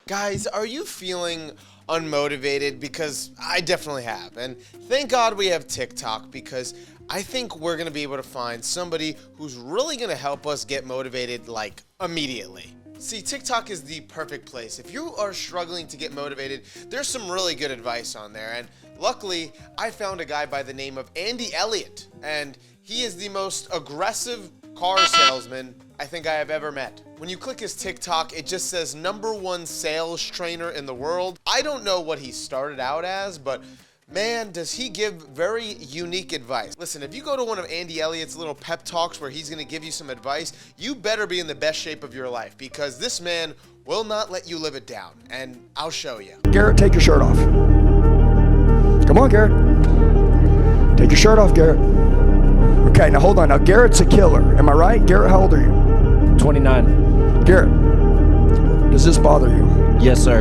Guys, are you feeling unmotivated? Because I definitely have. And thank God we have TikTok, because I think we're going to be able to find somebody who's really going to help us get motivated like immediately. See, TikTok is the perfect place. If you are struggling to get motivated, there's some really good advice on there. And luckily, I found a guy by the name of Andy Elliott, and he is the most aggressive car salesman I think I have ever met. When you click his TikTok, it just says #1 sales trainer in the world. I don't know what he started out as, but man, does he give very unique advice. Listen, if you go to one of Andy Elliott's little pep talks where he's gonna give you some advice, you better be in the best shape of your life, because this man will not let you live it down, and I'll show you. Garrett, take your shirt off. Come on, Garrett. Take your shirt off, Garrett. Okay, now hold on. Now, Garrett's a killer. Am I right? Garrett, how old are you? 29. Garrett, does this bother you? Yes, sir.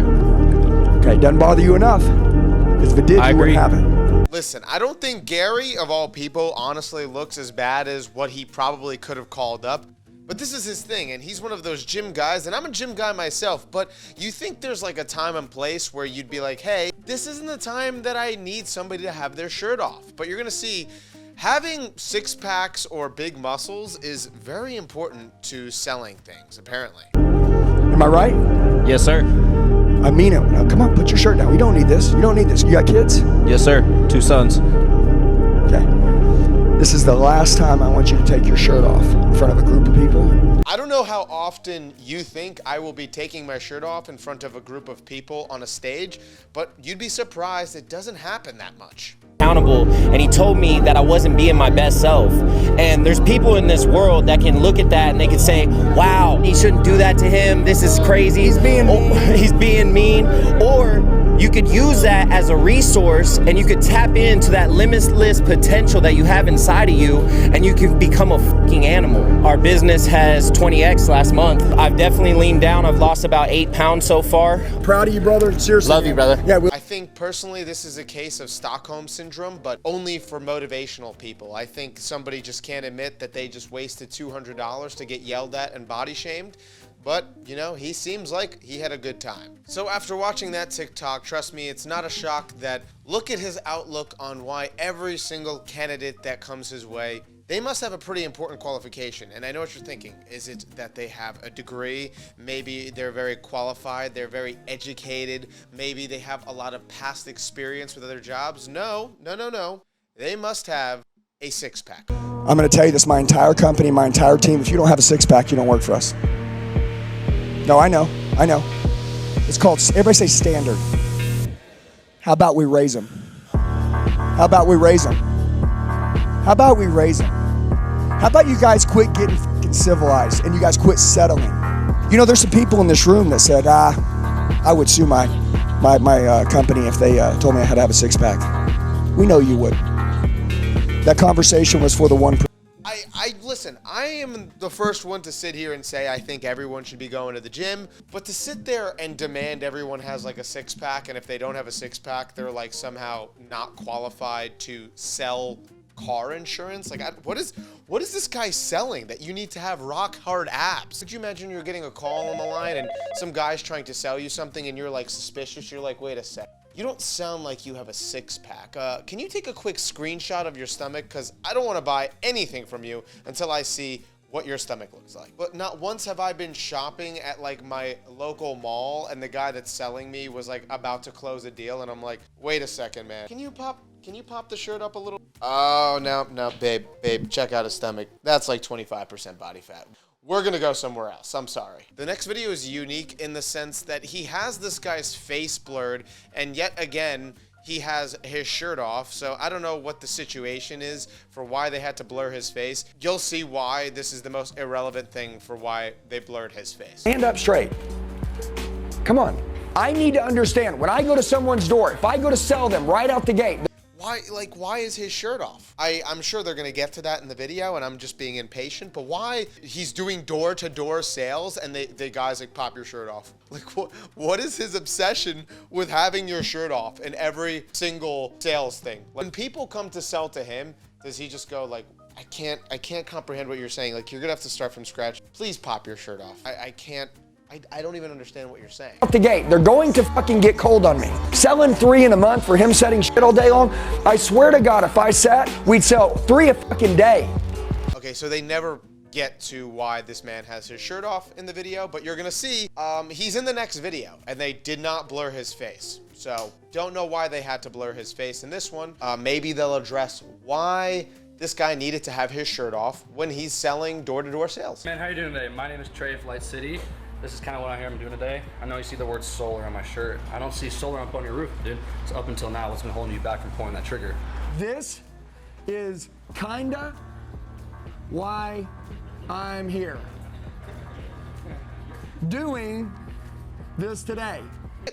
Okay, doesn't bother you enough. Because if it did, you wouldn't have it. Listen, I don't think Gary, of all people, honestly looks as bad as what he probably could have called up. But this is his thing, and he's one of those gym guys, and I'm a gym guy myself, but you think there's like a time and place where you'd be like, hey, this isn't the time that I need somebody to have their shirt off. But you're gonna see, having six packs or big muscles is very important to selling things, apparently. Am I right? Yes, sir. I mean it. Now, come on, put your shirt down. You don't need this. You don't need this. You got kids? Yes, sir. 2 sons. Okay. This is the last time I want you to take your shirt off in front of a group of people. I don't know how often you think I will be taking my shirt off in front of a group of people on a stage, but you'd be surprised it doesn't happen that much. Accountable, and he told me that I wasn't being my best self. And there's people in this world that can look at that and they can say, wow, he shouldn't do that to him. This is crazy. He's being mean. Or you could use that as a resource and you could tap into that limitless potential that you have inside of you, and you can become a fucking animal. Our business has 20x last month. I've definitely leaned down. I've lost about 8 pounds so far. Proud of you, brother. Seriously. Love you, brother. Yeah. I think personally this is a case of Stockholm Syndrome, but only for motivational people. I think somebody just can't admit that they just wasted $200 to get yelled at and body shamed. But, you know, he seems like he had a good time. So after watching that TikTok, trust me, it's not a shock that look at his outlook on why every single candidate that comes his way, they must have a pretty important qualification. And I know what you're thinking. Is it that they have a degree? Maybe they're very qualified, they're very educated, maybe they have a lot of past experience with other jobs? No. They must have a six-pack. I'm going to tell you this, my entire company, my entire team, if you don't have a six-pack, you don't work for us. No, I know. It's called, everybody say standard. How about we raise them? How about we raise them? How about we raise them? How about you guys quit getting fucking civilized and you guys quit settling? You know, there's some people in this room that said, I would sue my company if they told me I had to have a six-pack. We know you would. That conversation was for the one. Listen, I am the first one to sit here and say I think everyone should be going to the gym, but to sit there and demand everyone has like a six-pack, and if they don't have a six-pack, they're like somehow not qualified to sell car insurance. Like, what is this guy selling that you need to have rock hard abs? Could you imagine you're getting a call on the line and some guy's trying to sell you something and you're like suspicious? You're like, wait a sec. You don't sound like you have a six-pack. Can you take a quick screenshot of your stomach? Because I don't want to buy anything from you until I see what your stomach looks like. But not once have I been shopping at like my local mall and the guy that's selling me was like about to close a deal and I'm like, wait a second, man. Can you pop the shirt up a little? Oh, no, babe, check out his stomach. That's like 25% body fat. We're gonna go somewhere else, I'm sorry. The next video is unique in the sense that he has this guy's face blurred, and yet again, he has his shirt off, so I don't know what the situation is for why they had to blur his face. You'll see why this is the most irrelevant thing for why they blurred his face. Stand up straight. Come on. I need to understand, when I go to someone's door, if I go to sell them right out the gate, Why is his shirt off? I'm sure they're gonna get to that in the video and I'm just being impatient, but why he's doing door-to-door sales and the guys like, pop your shirt off? Like, what is his obsession with having your shirt off in every single sales thing? When people come to sell to him, does he just go like, I can't comprehend what you're saying. Like, you're gonna have to start from scratch. Please pop your shirt off. I can't I don't even understand what you're saying. Off the gate, they're going to fucking get cold on me. Selling 3 in a month for him setting shit all day long. I swear to God, if I sat, we'd sell 3 a fucking day. Okay, so they never get to why this man has his shirt off in the video, but you're gonna see he's in the next video, and they did not blur his face. So don't know why they had to blur his face in this one. Maybe they'll address why this guy needed to have his shirt off when he's selling door-to-door sales. Man, how you doing today? My name is Trey of Light City. This is kind of what I hear I'm doing today. I know you see the word solar on my shirt. I don't see solar up on your roof, dude. So up until now, what's been holding you back from pulling that trigger? This is kinda why I'm here. Doing this today.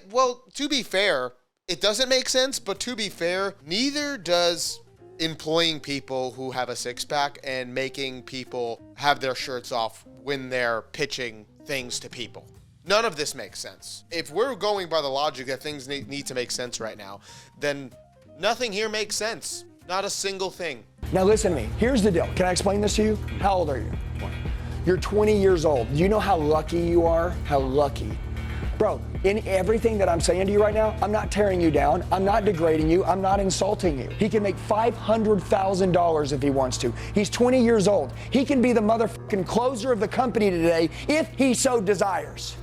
Well, to be fair, it doesn't make sense, but to be fair, neither does employing people who have a six-pack and making people have their shirts off when they're pitching things to people. None of this makes sense. If we're going by the logic that things need to make sense right now, then nothing here makes sense. Not a single thing. Now listen to me. Here's the deal. Can I explain this to you? How old are you? 20. You're 20 years old. Do you know how lucky you are? How lucky. Bro, in everything that I'm saying to you right now, I'm not tearing you down. I'm not degrading you. I'm not insulting you. He can make $500,000 if he wants to. He's 20 years old. He can be the motherfucking closer of the company today if he so desires.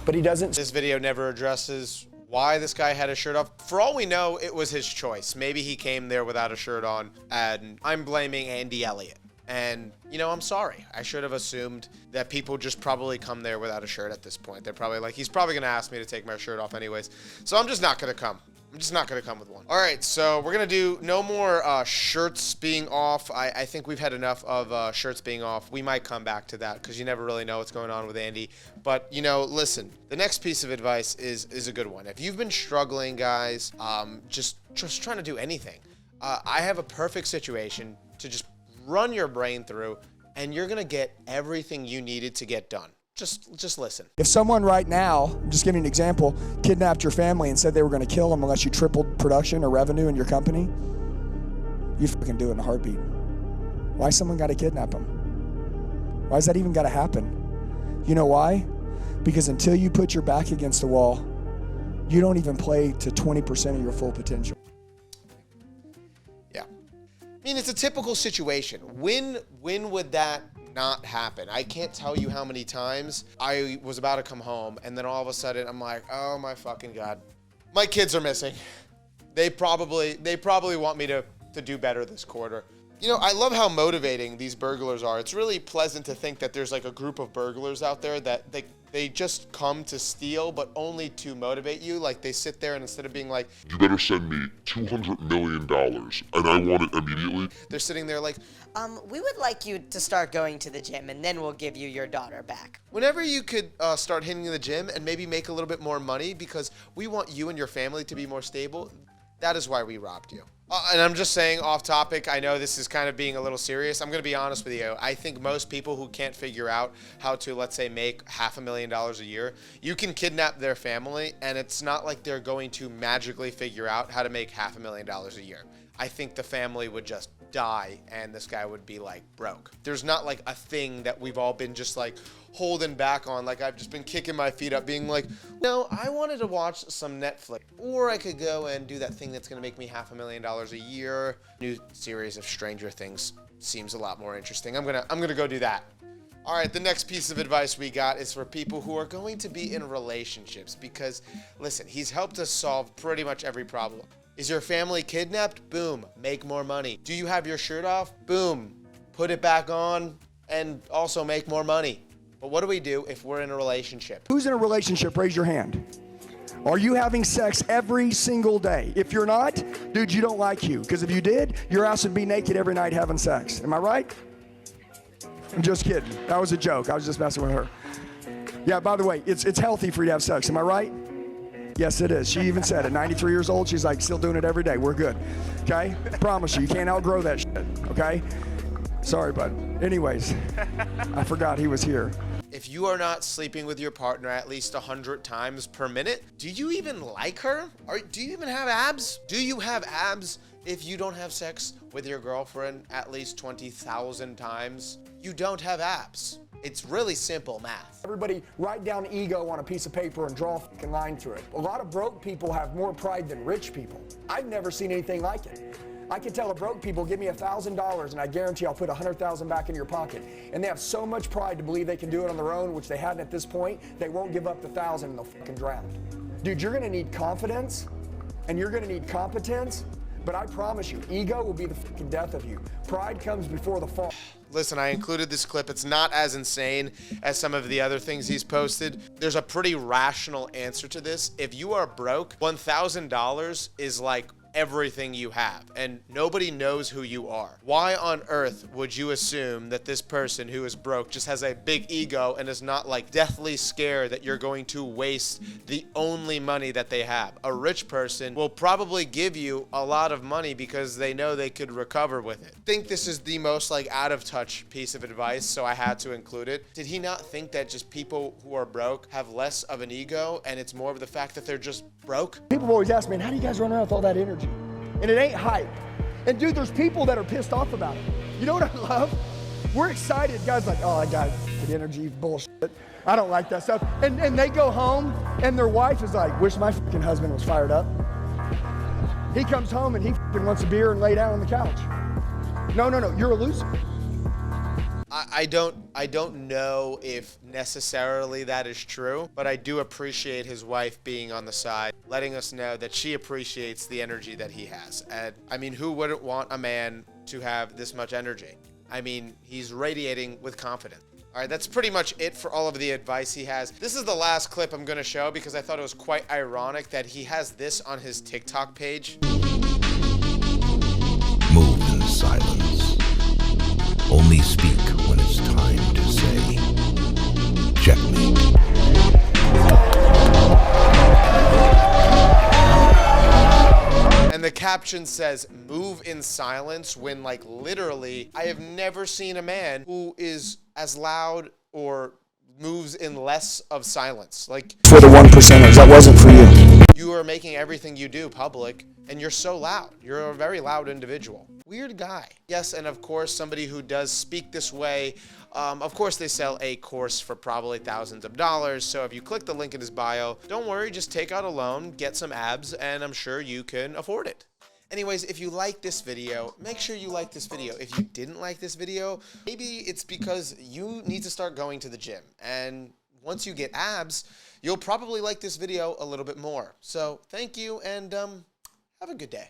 But he doesn't. This video never addresses why this guy had a shirt off. For all we know, it was his choice. Maybe he came there without a shirt on, and I'm blaming Andy Elliott. And, you know, I'm sorry. I should have assumed that people just probably come there without a shirt at this point. They're probably like, he's probably going to ask me to take my shirt off anyways. So I'm just not going to come. I'm just not going to come with one. All right, so we're going to do no more shirts being off. I think we've had enough of shirts being off. We might come back to that because you never really know what's going on with Andy. But, you know, listen, the next piece of advice is a good one. If you've been struggling, guys, just trying to do anything, I have a perfect situation to just run your brain through, and you're going to get everything you needed to get done. Just listen. If someone right now, I'm just giving an example, kidnapped your family and said they were going to kill them unless you tripled production or revenue in your company, you fucking do it in a heartbeat. Why someone got to kidnap them? Why is that even got to happen? You know why? Because until you put your back against the wall, you don't even play to 20% of your full potential. Yeah. I mean, it's a typical situation. When would that not happen? I can't tell you how many times I was about to come home and then all of a sudden I'm like, oh my fucking God, my kids are missing. They probably want me to do better this quarter. You know, I love how motivating these burglars are. It's really pleasant to think that there's like a group of burglars out there that they just come to steal, but only to motivate you. Like they sit there and instead of being like, you better send me $200 million and I want it immediately, they're sitting there like, we would like you to start going to the gym and then we'll give you your daughter back. whenever you could start hitting the gym and maybe make a little bit more money because we want you and your family to be more stable, that is why we robbed you. And I'm just saying off topic, I know this is kind of being a little serious. I'm going to be honest with you. I think most people who can't figure out how to, let's say, make $500,000 a year, you can kidnap their family and it's not like they're going to magically figure out how to make $500,000 a year. I think the family would just die and this guy would be like broke. There's not like a thing that we've all been just like holding back on. Like I've just been kicking my feet up being like, no, I wanted to watch some Netflix, or I could go and do that thing that's going to make me $500,000 a year. New series of Stranger Things seems a lot more interesting. I'm going to go do that. All right, the next piece of advice we got is for people who are going to be in relationships because listen, he's helped us solve pretty much every problem. Is your family kidnapped? Boom, make more money. Do you have your shirt off? Boom, put it back on and also make more money. But what do we do if we're in a relationship? Who's in a relationship? Raise your hand. Are you having sex every single day? If you're not, dude, you don't like you. Because if you did, your ass would be naked every night having sex. Am I right? I'm just kidding. That was a joke. I was just messing with her. Yeah, by the way, it's healthy for you to have sex. Am I right? Yes, it is. She even said it. 93 years old, she's like, still doing it every day. We're good. Okay? Promise you can't outgrow that shit. Okay? Sorry, bud. Anyways, I forgot he was here. If you are not sleeping with your partner at least 100 times per minute, do you even like her? Do you even have abs? Do you have abs if you don't have sex with your girlfriend at least 20,000 times? You don't have abs. It's really simple math. Everybody write down ego on a piece of paper and draw a fucking line through it. A lot of broke people have more pride than rich people. I've never seen anything like it. I can tell a broke people, give me $1,000 and I guarantee I'll put $100,000 back in your pocket. And they have so much pride to believe they can do it on their own, which they hadn't at this point, they won't give up the $1,000 and they'll fucking drown. Dude, you're gonna need confidence and you're gonna need competence, but I promise you, ego will be the fucking death of you. Pride comes before the fall. Listen, I included this clip. It's not as insane as some of the other things he's posted. There's a pretty rational answer to this. If you are broke, $1,000 is like everything you have, and nobody knows who you are. Why on earth would you assume that this person who is broke just has a big ego and is not like deathly scared that you're going to waste the only money that they have? A rich person will probably give you a lot of money because they know they could recover with it. I think this is the most like out of touch piece of advice, so I had to include it. Did he not think that just people who are broke have less of an ego and it's more of the fact that they're just broke? People always ask, man, how do you guys run around with all that energy? And it ain't hype. And dude, there's people that are pissed off about it. You know what I love? We're excited. Guys like, oh, that guy, the energy bullshit. I don't like that stuff. And they go home and their wife is like, wish my fucking husband was fired up. He comes home and he fucking wants a beer and lay down on the couch. No, you're a loser. I don't know if necessarily that is true, but I do appreciate his wife being on the side, letting us know that she appreciates the energy that he has. And I mean, who wouldn't want a man to have this much energy? I mean, he's radiating with confidence. All right, that's pretty much it for all of the advice he has. This is the last clip I'm going to show because I thought it was quite ironic that he has this on his TikTok page. Move in silence. Only speak when it's time to say checkmate. And the caption says, move in silence, when like literally, I have never seen a man who is as loud or moves in less of silence. Like, For the 1%ers, that wasn't for you. you are making everything you do public and you're so loud. You're a very loud individual. Weird guy. Yes, and of course, somebody who does speak this way, of course they sell a course for probably thousands of dollars. So if you click the link in his bio, don't worry, just take out a loan, get some abs, and I'm sure you can afford it. Anyways, if you like this video, make sure you like this video. If you didn't like this video, maybe it's because you need to start going to the gym. And once you get abs, you'll probably like this video a little bit more. So thank you, and have a good day.